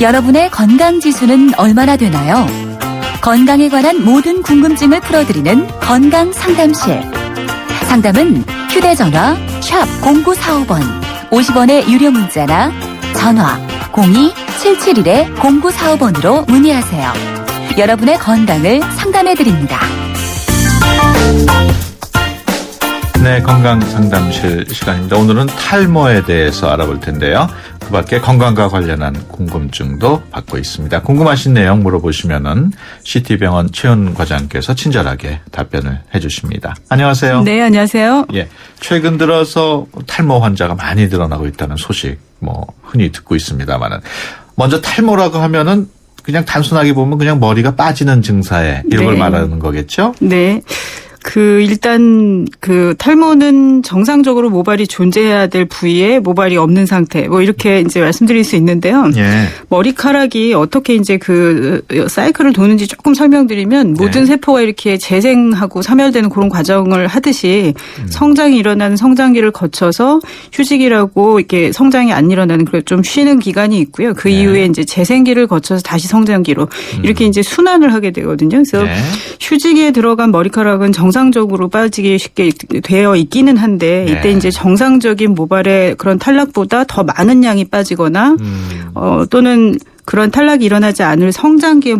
Speaker 13: 여러분의 건강지수는 얼마나 되나요? 건강에 관한 모든 궁금증을 풀어드리는 건강상담실. 상담은 휴대전화 샵 0945번 50원의 유료 문자나 전화 02-771-0945번으로 문의하세요. 여러분의 건강을 상담해드립니다.
Speaker 1: 네, 건강상담실 시간입니다. 오늘은 탈모에 대해서 알아볼 텐데요. 그 밖에 건강과 관련한 궁금증도 받고 있습니다. 궁금하신 내용 물어보시면은 CT병원 최은 과장께서 친절하게 답변을 해 주십니다. 안녕하세요.
Speaker 14: 네, 안녕하세요.
Speaker 1: 예. 최근 들어서 탈모 환자가 많이 늘어나고 있다는 소식 흔히 듣고 있습니다만은 먼저 탈모라고 하면은 그냥 단순하게 보면 그냥 머리가 빠지는 증사에 이런 걸 말하는 거겠죠?
Speaker 14: 네. 일단 탈모는 정상적으로 모발이 존재해야 될 부위에 모발이 없는 상태, 이렇게 이제 말씀드릴 수 있는데요.
Speaker 1: 예.
Speaker 14: 머리카락이 어떻게 이제 사이클을 도는지 조금 설명드리면 모든 세포가 이렇게 재생하고 사멸되는 그런 과정을 하듯이 성장이 일어나는 성장기를 거쳐서 휴지기라고 이렇게 성장이 안 일어나는 그런 좀 쉬는 기간이 있고요. 그 이후에 이제 재생기를 거쳐서 다시 성장기로 이렇게 이제 순환을 하게 되거든요. 그래서 휴지기에 들어간 머리카락은 정상적으로 빠지기 쉽게 되어 있기는 한데 이때 이제 정상적인 모발의 그런 탈락보다 더 많은 양이 빠지거나 또는 그런 탈락이 일어나지 않을 성장기의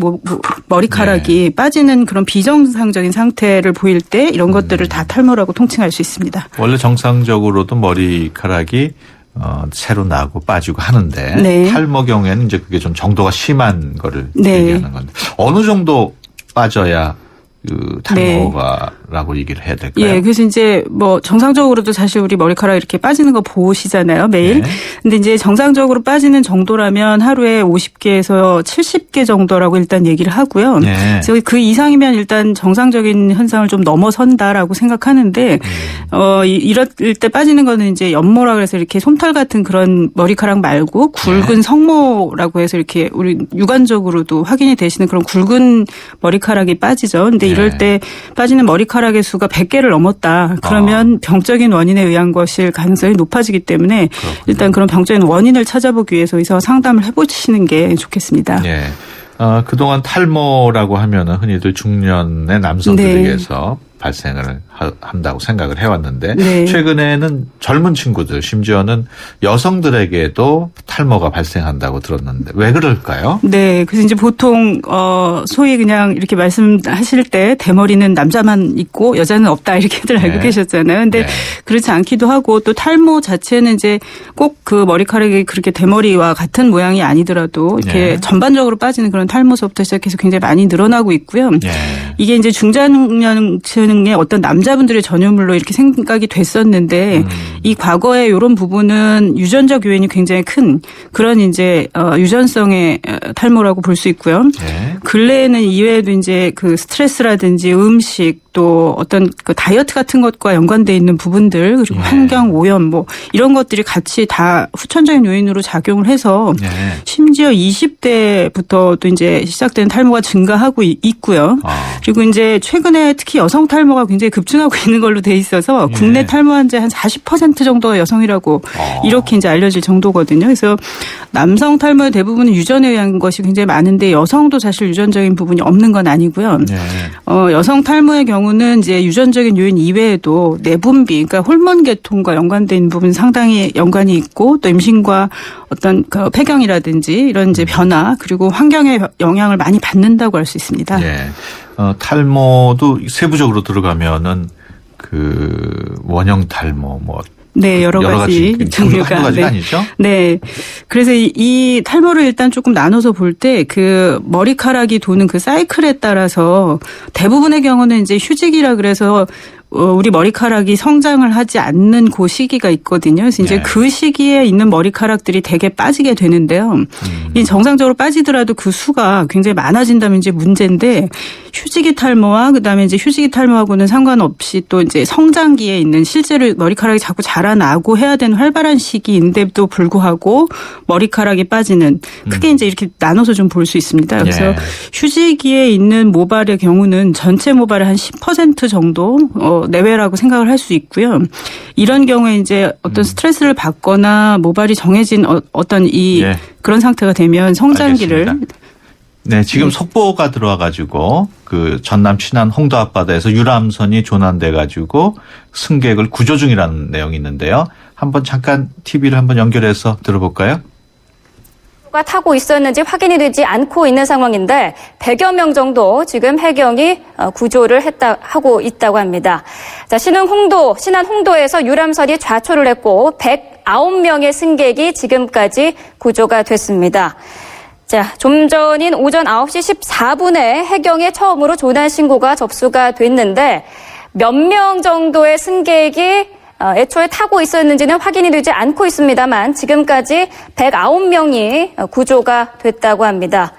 Speaker 14: 머리카락이 빠지는 그런 비정상적인 상태를 보일 때 이런 것들을 다 탈모라고 통칭할 수 있습니다.
Speaker 1: 원래 정상적으로도 머리카락이 새로 나고 빠지고 하는데 탈모 경우에는 이제 그게 좀 정도가 심한 거를 얘기하는 건데 어느 정도 빠져야 탈모가라고 얘기를 해야 될까요?
Speaker 14: 예, 그래서 이제 정상적으로도 사실 우리 머리카락 이렇게 빠지는 거 보시잖아요, 매일. 근데 이제 정상적으로 빠지는 정도라면 하루에 50개에서 70개 정도라고 일단 얘기를 하고요. 그래서 그 이상이면 일단 정상적인 현상을 좀 넘어선다라고 생각하는데, 이럴 때 빠지는 거는 이제 연모라 그래서 이렇게 솜털 같은 그런 머리카락 말고 굵은 성모라고 해서 이렇게 우리 육안적으로도 확인이 되시는 그런 굵은 머리카락이 빠지죠. 근데 이럴 때 빠지는 머리카락의 수가 100개를 넘었다. 그러면 병적인 원인에 의한 것일 가능성이 높아지기 때문에 일단 그런 병적인 원인을 찾아보기 위해서 의사와 상담을 해보시는 게 좋겠습니다.
Speaker 1: 그동안 탈모라고 하면은 흔히들 중년의 남성들에게서 발생을 한다고 생각을 해왔는데
Speaker 14: 네.
Speaker 1: 최근에는 젊은 친구들 심지어는 여성들에게도 탈모가 발생한다고 들었는데 왜 그럴까요?
Speaker 14: 네, 그래서 이제 보통 소위 그냥 이렇게 말씀하실 때 대머리는 남자만 있고 여자는 없다 이렇게들 알고
Speaker 1: 네.
Speaker 14: 계셨잖아요. 근데
Speaker 1: 네.
Speaker 14: 그렇지 않기도 하고 또 탈모 자체는 이제 꼭 그 머리카락이 그렇게 대머리와 같은 모양이 아니더라도 이렇게
Speaker 1: 네.
Speaker 14: 전반적으로 빠지는 그런 탈모서부터 시작해서 굉장히 많이 늘어나고 있고요.
Speaker 1: 네.
Speaker 14: 이게 이제 중장년층의 어떤 남자분들의 전유물로 이렇게 생각이 됐었는데 이 과거에 이런 부분은 유전적 요인이 굉장히 큰 그런 이제 유전성의 탈모라고 볼 수 있고요.
Speaker 1: 네.
Speaker 14: 근래에는 이외에도 이제 그 스트레스라든지 음식 또 어떤 그 다이어트 같은 것과 연관돼 있는 부분들 그리고 환경 오염 뭐 이런 것들이 같이 다 후천적인 요인으로 작용을 해서
Speaker 1: 네.
Speaker 14: 심지어 20대부터도 이제 시작된 탈모가 증가하고 있고요. 그리고 이제 최근에 특히 여성 탈모가 굉장히 급증하고 있는 걸로 돼 있어서 국내 탈모 환자 한 40% 정도가 여성이라고 이렇게 이제 알려질 정도거든요. 그래서 남성 탈모의 대부분은 유전에 의한 것이 굉장히 많은데 여성도 사실 유전적인 부분이 없는 건 아니고요.
Speaker 1: 네.
Speaker 14: 여성 탈모의 경우는 이제 유전적인 요인 이외에도 내분비, 그러니까 호르몬 계통과 연관된 있는 부분 상당히 연관이 있고 또 임신과 어떤 그 폐경이라든지 이런 이제 변화 그리고 환경의 영향을 많이 받는다고 할 수 있습니다.
Speaker 1: 네. 탈모도 세부적으로 들어가면은 그 원형 탈모 뭐
Speaker 14: 네, 여러 가지 종류가.
Speaker 1: 한 가지가
Speaker 14: 네.
Speaker 1: 아니죠?
Speaker 14: 네. 그래서 이 탈모를 일단 조금 나눠서 볼 때 그 머리카락이 도는 그 사이클에 따라서 대부분의 경우는 이제 휴직이라 그래서 우리 머리카락이 성장을 하지 않는 그 시기가 있거든요. 그래서 이제 그 시기에 있는 머리카락들이 되게 빠지게 되는데요. 이 정상적으로 빠지더라도 그 수가 굉장히 많아진다면 이제 문제인데 휴지기 탈모와 그다음에 이제 휴지기 탈모하고는 상관없이 또 이제 성장기에 있는 실제로 머리카락이 자꾸 자라나고 해야 되는 활발한 시기인데도 불구하고 머리카락이 빠지는 크게 이제 이렇게 나눠서 좀 볼 수 있습니다. 그래서 휴지기에 있는 모발의 경우는 전체 모발의 한 10% 정도 내외라고 생각을 할 수 있고요. 이런 경우에 이제 어떤 스트레스를 받거나 모발이 정해진 어떤 그런 상태가 되면 성장기를
Speaker 1: 알겠습니다. 네, 지금 속보가 들어와가지고 그 전남 신안 홍도 앞바다에서 유람선이 조난돼가지고 승객을 구조 중이라는 내용이 있는데요. 한번 잠깐 TV를 한번 연결해서 들어볼까요?
Speaker 15: 타고 있었는지 확인이 되지 않고 있는 상황인데 100여 명 정도 지금 해경이 구조를 하고 있다고 합니다. 자, 신안 홍도에서 유람선이 좌초를 했고 109명의 승객이 지금까지 구조가 됐습니다. 자, 좀 전인 오전 9시 14분에 해경에 처음으로 조난 신고가 접수가 됐는데 몇 명 정도의 승객이 애초에 타고 있었는지는 확인이 되지 않고 있습니다만 지금까지 109명이 구조가 됐다고 합니다.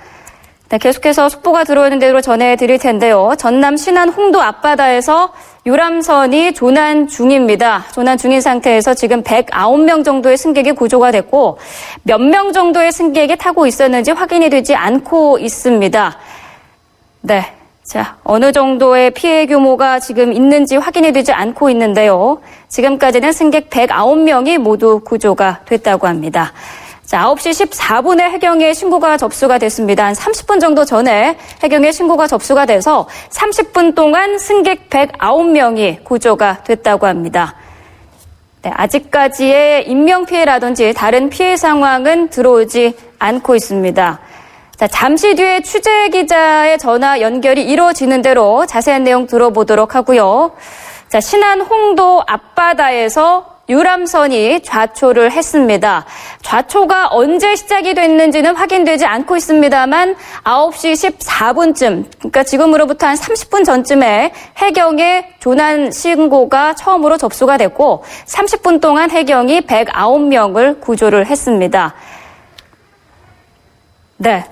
Speaker 15: 네, 계속해서 속보가 들어오는 대로 전해드릴 텐데요. 전남 신안 홍도 앞바다에서 유람선이 조난 중입니다. 조난 중인 상태에서 지금 109명 정도의 승객이 구조가 됐고 몇 명 정도의 승객이 타고 있었는지 확인이 되지 않고 있습니다. 네. 자, 어느 정도의 피해 규모가 지금 있는지 확인이 되지 않고 있는데요. 지금까지는 승객 109명이 모두 구조가 됐다고 합니다. 자, 9시 14분에 해경에 신고가 접수가 됐습니다. 한 30분 정도 전에 해경에 신고가 접수가 돼서 30분 동안 승객 109명이 구조가 됐다고 합니다. 네, 아직까지의 인명피해라든지 다른 피해 상황은 들어오지 않고 있습니다. 자, 잠시 뒤에 취재기자의 전화 연결이 이루어지는 대로 자세한 내용 들어보도록 하고요. 자, 신안 홍도 앞바다에서 유람선이 좌초를 했습니다. 좌초가 언제 시작이 됐는지는 확인되지 않고 있습니다만 9시 14분쯤, 그러니까 지금으로부터 한 30분 전쯤에 해경에 조난 신고가 처음으로 접수가 됐고 30분 동안 해경이 109명을 구조를 했습니다. 네.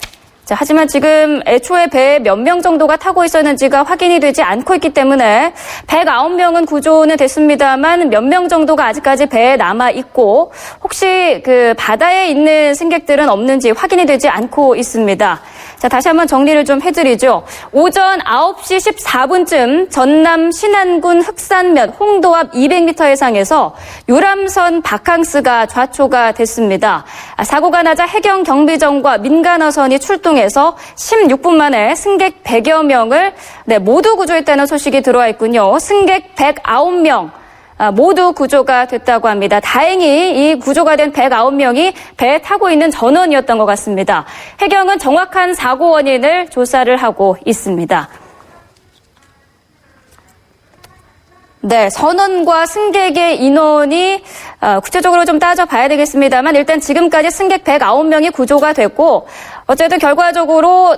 Speaker 15: 자, 하지만 지금 애초에 배에 몇 명 정도가 타고 있었는지가 확인이 되지 않고 있기 때문에 109명은 구조는 됐습니다만 몇 명 정도가 아직까지 배에 남아 있고 혹시 그 바다에 있는 승객들은 없는지 확인이 되지 않고 있습니다. 자, 자, 다시 한번 정리를 좀 해드리죠. 오전 9시 14분쯤 전남 신안군 흑산면 홍도 앞 200m 해상에서 유람선 바캉스가 좌초가 됐습니다. 사고가 나자 해경 경비정과 민간어선이 출동해서 16분 만에 승객 100여 명을 모두 구조했다는 소식이 들어와 있군요. 승객 109명. 모두 구조가 됐다고 합니다. 다행히 이 구조가 된 109명이 배에 타고 있는 전원이었던 것 같습니다. 해경은 정확한 사고 원인을 조사를 하고 있습니다. 네, 선원과 승객의 인원이 구체적으로 좀 따져봐야 되겠습니다만 일단 지금까지 승객 109명이 구조가 됐고 어쨌든 결과적으로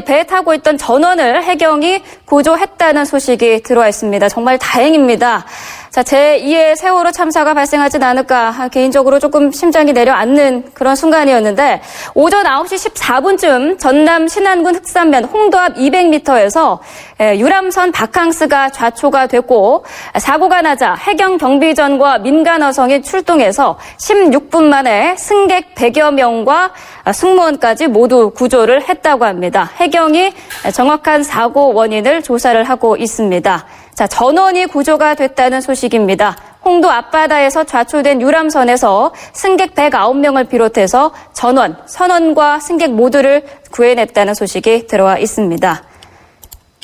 Speaker 15: 배에 타고 있던 전원을 해경이 구조했다는 소식이 들어와 있습니다. 정말 다행입니다. 자, 제2의 세월호 참사가 발생하진 않을까 개인적으로 조금 심장이 내려앉는 그런 순간이었는데 오전 9시 14분쯤 전남 신안군 흑산면 홍도 앞 200m에서 유람선 바캉스가 좌초가 됐고 사고가 나자 해경 경비전과 민간어선이 출동해서 16분 만에 승객 100여 명과 승무원까지 모두 구조를 했다고 합니다. 해경이 정확한 사고 원인을 조사를 하고 있습니다. 자, 전원이 구조가 됐다는 소식입니다. 홍도 앞바다에서 좌초된 유람선에서 승객 109명을 비롯해서 전원, 선원과 승객 모두를 구해냈다는 소식이 들어와 있습니다.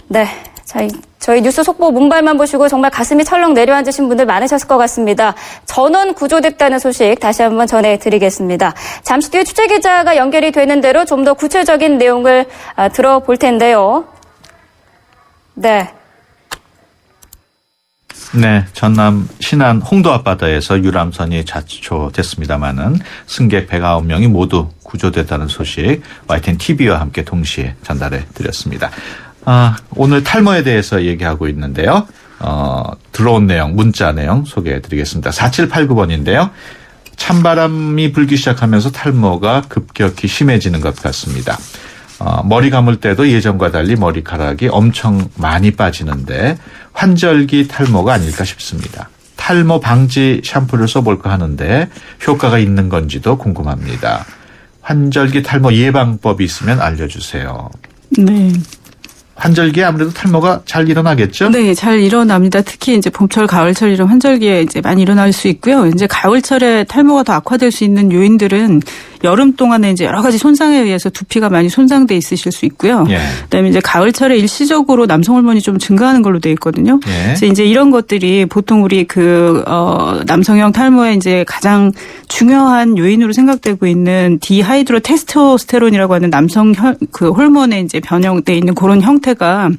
Speaker 15: 네. 자, 저희 뉴스 속보 문발만 보시고 정말 가슴이 철렁 내려앉으신 분들 많으셨을 것 같습니다. 전원 구조됐다는 소식 다시 한번 전해드리겠습니다. 잠시 뒤에 취재기자가 연결이 되는 대로 좀 더 구체적인 내용을 들어볼 텐데요. 네.
Speaker 1: 네, 전남 신안 홍도 앞바다에서 유람선이 좌초됐습니다마는 승객 109명이 모두 구조됐다는 소식 YTN TV와 함께 동시에 전달해 드렸습니다. 오늘 탈모에 대해서 얘기하고 있는데요. 들어온 내용, 문자 내용 소개해 드리겠습니다. 4789번인데요. 찬바람이 불기 시작하면서 탈모가 급격히 심해지는 것 같습니다. 머리 감을 때도 예전과 달리 머리카락이 엄청 많이 빠지는데 환절기 탈모가 아닐까 싶습니다. 탈모 방지 샴푸를 써볼까 하는데 효과가 있는 건지도 궁금합니다. 환절기 탈모 예방법이 있으면 알려주세요.
Speaker 14: 네.
Speaker 1: 환절기에 아무래도 탈모가 잘 일어나겠죠?
Speaker 14: 네, 잘 일어납니다. 특히 이제 봄철, 가을철 이런 환절기에 이제 많이 일어날 수 있고요. 이제 가을철에 탈모가 더 악화될 수 있는 요인들은 여름 동안에 이제 여러 가지 손상에 의해서 두피가 많이 손상돼 있으실 수 있고요.
Speaker 1: 예.
Speaker 14: 그다음에 이제 가을철에 일시적으로 남성 호르몬이 좀 증가하는 걸로 돼 있거든요.
Speaker 1: 예.
Speaker 14: 그래서 이제 이런 것들이 보통 우리 남성형 탈모에 이제 가장 중요한 요인으로 생각되고 있는 디하이드로 테스토스테론이라고 하는 남성 호르몬에 이제 변형돼 있는 그런 형태가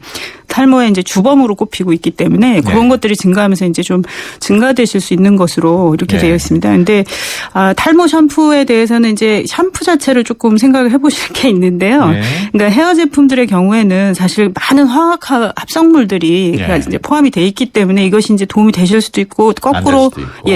Speaker 14: 탈모의 이제 주범으로 꼽히고 있기 때문에 그런 것들이 증가하면서 이제 좀 증가되실 수 있는 것으로 이렇게 되어 있습니다. 그런데 탈모 샴푸에 대해서는 이제 샴푸 자체를 조금 생각을 해보실 게 있는데요. 그러니까 헤어 제품들의 경우에는 사실 많은 화학 합성물들이 이제 포함이 돼 있기 때문에 이것이 이제 도움이 되실 수도 있고 거꾸로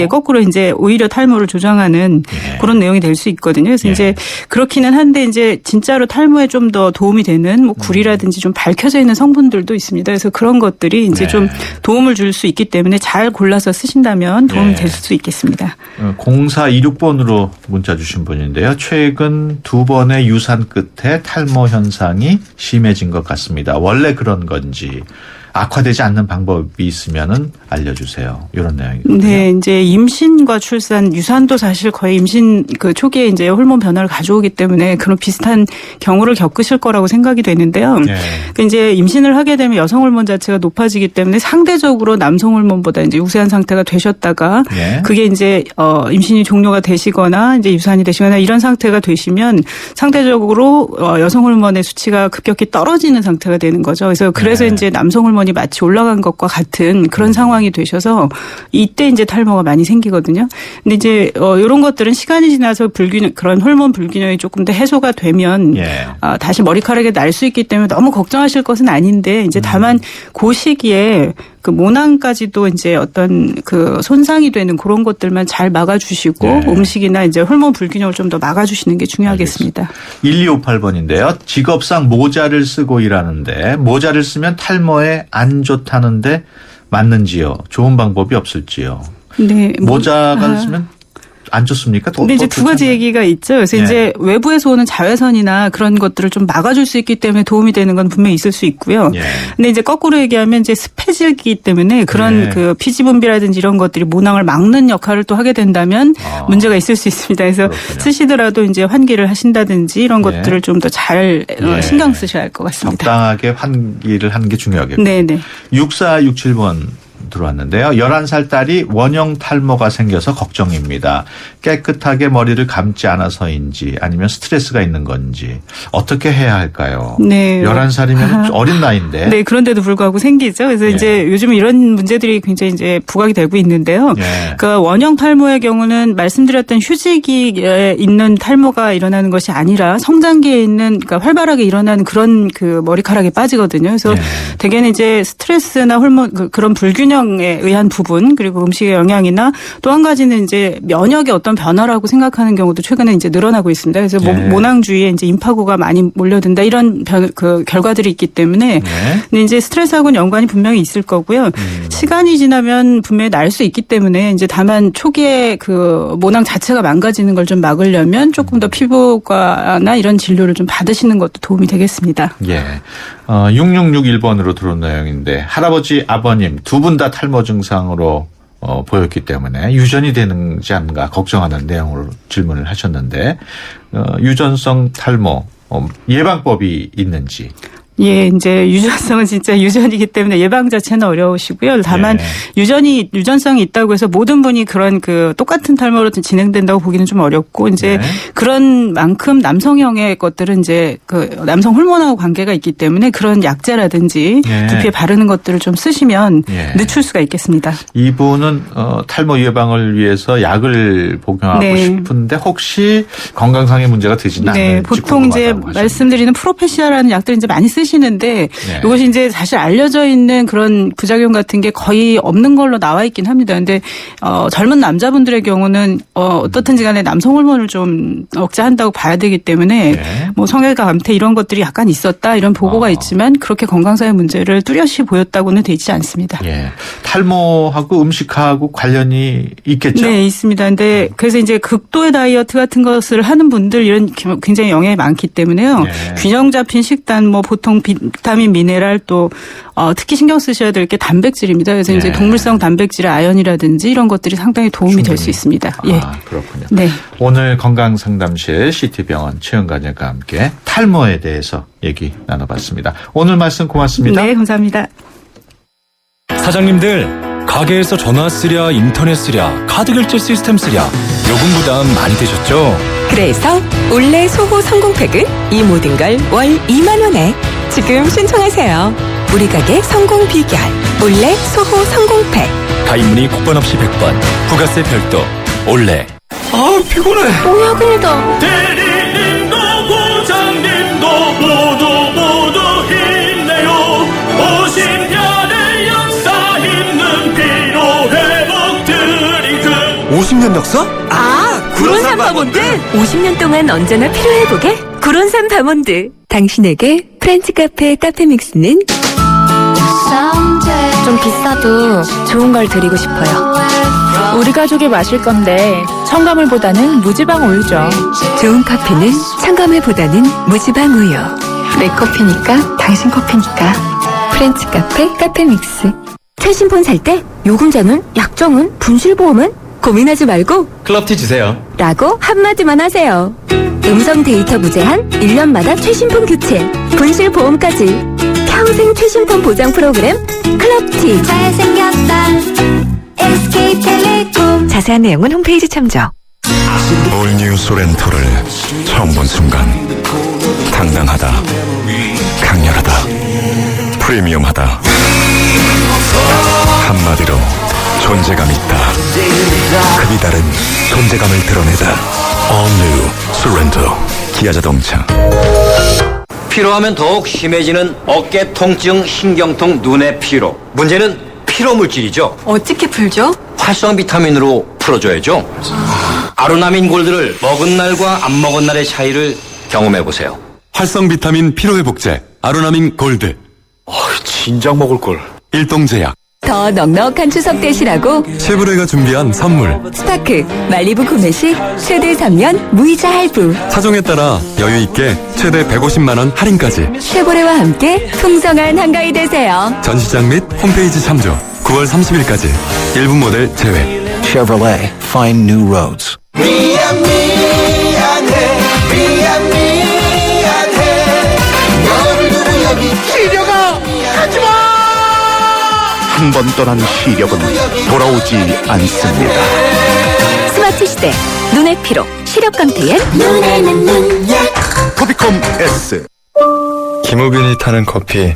Speaker 14: 거꾸로 이제 오히려 탈모를 조장하는 그런 내용이 될 수 있거든요. 그래서 이제 그렇기는 한데 이제 진짜로 탈모에 좀 더 도움이 되는 뭐 굴이라든지 좀 밝혀져 있는 성분들도 있습니다. 그래서 그런 것들이 이제 좀 도움을 줄 수 있기 때문에 잘 골라서 쓰신다면 도움이 될 수 있겠습니다.
Speaker 1: 0426번으로 문자 주신 분인데요. 최근 2번의 유산 끝에 탈모 현상이 심해진 것 같습니다. 원래 그런 건지 악화되지 않는 방법이 있으면은 알려주세요. 이런 내용이거든요.
Speaker 14: 네, 이제 임신과 출산, 유산도 사실 거의 임신 초기에 이제 호르몬 변화를 가져오기 때문에 그런 비슷한 경우를 겪으실 거라고 생각이 되는데요. 이제 임신을 하게 되면 여성 호르몬 자체가 높아지기 때문에 상대적으로 남성 호르몬보다 이제 우세한 상태가 되셨다가 그게 이제 임신이 종료가 되시거나 이제 유산이 되시거나 이런 상태가 되시면 상대적으로 여성 호르몬의 수치가 급격히 떨어지는 상태가 되는 거죠. 그래서 이제 남성 호르몬이 마치 올라간 것과 같은 그런 상황이 되셔서 이때 이제 탈모가 많이 생기거든요. 근데 이제 이런 것들은 시간이 지나서 그런 호르몬 불균형이 조금 더 해소가 되면 다시 머리카락이 날 수 있기 때문에 너무 걱정하실 것은 아닌데 이제 다만 그 시기에 그 모낭까지도 이제 어떤 손상이 되는 그런 것들만 잘 막아주시고 음식이나 이제 호르몬 불균형을 좀 더 막아주시는 게 중요하겠습니다.
Speaker 1: 1258번인데요. 직업상 모자를 쓰고 일하는데 모자를 쓰면 탈모에 안 좋다는데 맞는지요? 좋은 방법이 없을지요?
Speaker 14: 네.
Speaker 1: 모자가 쓰면 안 좋습니까?
Speaker 14: 근데 이제 두 가지 얘기가 있죠. 그래서
Speaker 1: 예.
Speaker 14: 이제 외부에서 오는 자외선이나 그런 것들을 좀 막아줄 수 있기 때문에 도움이 되는 건 분명히 있을 수 있고요.
Speaker 1: 예.
Speaker 14: 근데 이제 거꾸로 얘기하면 이제 습해지기 때문에 그런
Speaker 1: 예.
Speaker 14: 그 피지 분비라든지 이런 것들이 모낭을 막는 역할을 또 하게 된다면 문제가 있을 수 있습니다. 그래서 쓰시더라도 이제 환기를 하신다든지 이런 것들을 좀 더 잘
Speaker 1: 예.
Speaker 14: 신경 쓰셔야 할 것 같습니다.
Speaker 1: 적당하게 환기를 하는 게 중요하겠군요.
Speaker 14: 네네.
Speaker 1: 6467번 들어왔는데요. 11살 딸이 원형 탈모가 생겨서 걱정입니다. 깨끗하게 머리를 감지 않아서인지 아니면 스트레스가 있는 건지 어떻게 해야 할까요?
Speaker 14: 네.
Speaker 1: 11살이면 어린 나이인데.
Speaker 14: 네, 그런데도 불구하고 생기죠. 그래서 이제 요즘 이런 문제들이 굉장히 이제 부각이 되고 있는데요. 그러니까 원형 탈모의 경우는 말씀드렸던 휴지기에 있는 탈모가 일어나는 것이 아니라 성장기에 있는 그러니까 활발하게 일어나는 그런 그 머리카락이 빠지거든요. 그래서 대개는 이제 스트레스나 호르몬 그런 불균형에 의한 부분 그리고 음식의 영향이나 또 한 가지는 이제 면역의 어떤 변화라고 생각하는 경우도 최근에 이제 늘어나고 있습니다. 그래서 모낭 주위에 이제 임파구가 많이 몰려든다 이런 그 결과들이 있기 때문에 근데 이제 스트레스하고는 연관이 분명히 있을 거고요. 시간이 지나면 분명히 날 수 있기 때문에 이제 다만 초기에 그 모낭 자체가 망가지는 걸 좀 막으려면 조금 더 피부과나 이런 진료를 좀 받으시는 것도 도움이 되겠습니다.
Speaker 1: 예. 6661번으로 들어온 내용인데 할아버지, 아버님 두 분 다 탈모 증상으로 보였기 때문에 유전이 되는지 않는가 걱정하는 내용으로 질문을 하셨는데 유전성 탈모 예방법이 있는지.
Speaker 14: 예, 이제 유전성은 진짜 유전이기 때문에 예방 자체는 어려우시고요. 다만 유전성이 있다고 해서 모든 분이 그런 그 똑같은 탈모로 진행된다고 보기는 좀 어렵고 이제 그런 만큼 남성형의 것들은 이제 그 남성 호르몬하고 관계가 있기 때문에 그런 약제라든지 두피에 바르는 것들을 좀 쓰시면 늦출 수가 있겠습니다.
Speaker 1: 이분은 탈모 예방을 위해서 약을 복용하고 싶은데 혹시 건강상의 문제가 되지는 않을지
Speaker 14: 보통 이제 말씀드리는 프로페시아라는 약들 이제 많이 쓰시는데 이것이 이제 사실 알려져 있는 그런 부작용 같은 게 거의 없는 걸로 나와 있긴 합니다. 근데 젊은 남자분들의 경우는 어떻든지 간에 남성 호르몬을 좀 억제한다고 봐야 되기 때문에 뭐 성혈과 감퇴 이런 것들이 약간 있었다 이런 보고가 있지만 그렇게 건강상의 문제를 뚜렷이 보였다고는 되지 않습니다.
Speaker 1: 탈모하고 음식하고 관련이 있겠죠?
Speaker 14: 네, 있습니다. 근데 그래서 이제 극도의 다이어트 같은 것을 하는 분들 이런 굉장히 영향이 많기 때문에요. 균형 잡힌 식단 뭐 보통 비타민, 미네랄 또 특히 신경 쓰셔야 될 게 단백질입니다. 그래서 이제 동물성 단백질, 아연이라든지 이런 것들이 상당히 도움이 될 수 있습니다.
Speaker 1: 그렇군요.
Speaker 14: 네.
Speaker 1: 오늘 건강상담실 CT병원 최은관님과 함께 탈모에 대해서 얘기 나눠봤습니다. 오늘 말씀 고맙습니다.
Speaker 14: 네, 감사합니다.
Speaker 6: 사장님들, 가게에서 전화 쓰랴, 인터넷 쓰랴, 카드 결제 시스템 쓰랴, 요금 부담 많이 되셨죠?
Speaker 8: 그래서 올레 소호 성공팩은 이 모든 걸 월 2만 원에 지금 신청하세요. 우리 가게 성공 비결 올레 소호 성공팩.
Speaker 6: 가입 문의 국번 없이 100번, 부가세 별도, 올레.
Speaker 12: 아, 피곤해.
Speaker 13: 또 야근이다.
Speaker 12: 대리님도 부장님도 모두 힘내요. 50년의 역사 있는 피로회복 드링크.
Speaker 16: 50년 역사?
Speaker 8: 구론산 바몬드. 50년 동안 언제나 필요해보게 구론산 바몬드. 당신에게 프렌치 카페 카페믹스는
Speaker 13: 좀 비싸도 좋은 걸 드리고 싶어요. 우리 가족이 마실 건데 첨가물보다는 무지방 우유죠.
Speaker 8: 좋은 커피는 첨가물보다는 무지방 우유.
Speaker 13: 내 커피니까 당신 커피니까.
Speaker 8: 프렌치 카페 카페믹스. 최신폰 살 때 요금제는, 약정은, 분실보험은 고민하지 말고
Speaker 7: 클럽티 주세요.
Speaker 8: 라고 한마디만 하세요. 음성 데이터 무제한, 1년마다 최신폰 교체, 분실보험까지 평생 최신폰 보장 프로그램 클럽티.
Speaker 13: 잘생겼다. SK텔레콤.
Speaker 8: 자세한 내용은 홈페이지 참조.
Speaker 17: 올뉴 소렌토를 처음 본 순간 당당하다, 강렬하다, 프리미엄하다, 한마디로 존재감 있다. 급이 다른 존재감을 드러내다. 올뉴 소렌토. 기아자동차.
Speaker 18: 피로하면 더욱 심해지는 어깨 통증, 신경통, 눈의 피로. 문제는 피로 물질이죠.
Speaker 10: 어떻게 풀죠?
Speaker 18: 활성 비타민으로 풀어줘야죠. 아로나민 골드를 먹은 날과 안 먹은 날의 차이를 경험해 보세요.
Speaker 17: 활성 비타민 피로회복제 아로나민 골드.
Speaker 16: 진작 먹을 걸.
Speaker 17: 일동제약.
Speaker 8: 더 넉넉한 추석 되시라고
Speaker 6: 쉐보레가 준비한 선물.
Speaker 8: 스파크 말리부 구매 시 최대 3년 무이자 할부.
Speaker 6: 사종에 따라 여유 있게 최대 150만 원 할인까지.
Speaker 8: 쉐보레와 함께 풍성한 한가위 되세요.
Speaker 6: 전시장 및 홈페이지 참조. 9월 30일까지 일부 모델 제외.
Speaker 16: Chevrolet, find new roads.
Speaker 19: 시려가 가지마! 한 번 떠난 시력은 돌아오지 않습니다.
Speaker 8: 스마트 시대 눈의 피로 시력 강태엔
Speaker 19: 눈에는 눈약 코비콤 S.
Speaker 20: 김우빈이 타는 커피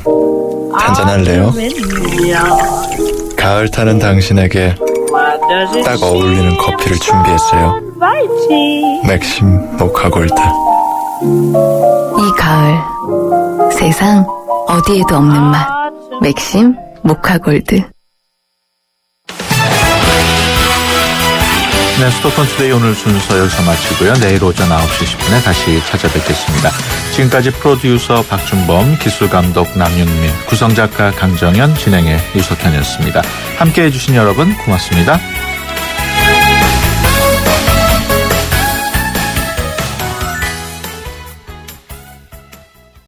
Speaker 20: 한잔할래요? 가을 타는 당신에게 딱 어울리는 커피를 준비했어요. 맥심 모카골드.
Speaker 21: 이 가을 세상 어디에도 없는 맛 맥심 모카골드.
Speaker 1: 네, 수도권 투데이 오늘 순서 여기서 마치고요. 내일 오전 9시 10분에 다시 찾아뵙겠습니다. 지금까지 프로듀서 박준범, 기술감독 남윤미, 구성작가 강정현, 진행의 유석현이었습니다. 함께해 주신 여러분 고맙습니다.